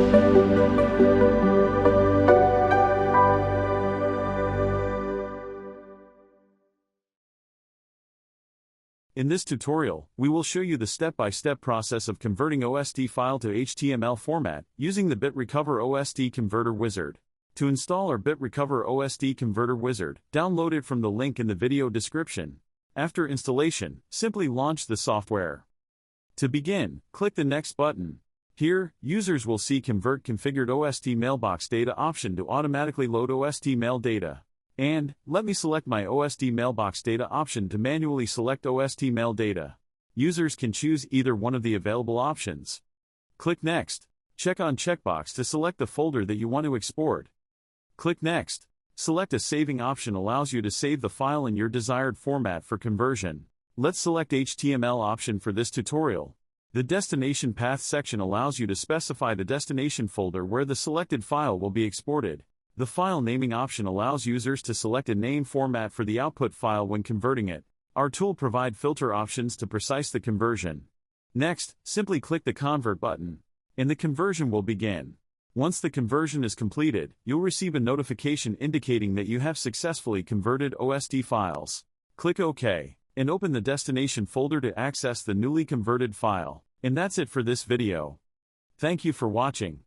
In this tutorial, we will show you the step-by-step process of converting OST file to HTML format using the BitRecover OST Converter Wizard. To install our BitRecover OST Converter Wizard, download it from the link in the video description. After installation, simply launch the software. To begin, click the Next button. Here, users will see Convert Configured OST Mailbox Data option to automatically load OST mail data. And, let me select my OST Mailbox Data option to manually select OST mail data. Users can choose either one of the available options. Click Next. Check on checkbox to select the folder that you want to export. Click Next. Select a saving option allows you to save the file in your desired format for conversion. Let's select HTML option for this tutorial. The Destination Path section allows you to specify the destination folder where the selected file will be exported. The file naming option allows users to select a name format for the output file when converting it. Our tool provides filter options to precise the conversion. Next, simply click the Convert button, and the conversion will begin. Once the conversion is completed, you'll receive a notification indicating that you have successfully converted OST files. Click OK, and open the destination folder to access the newly converted file. And that's it for this video. Thank you for watching.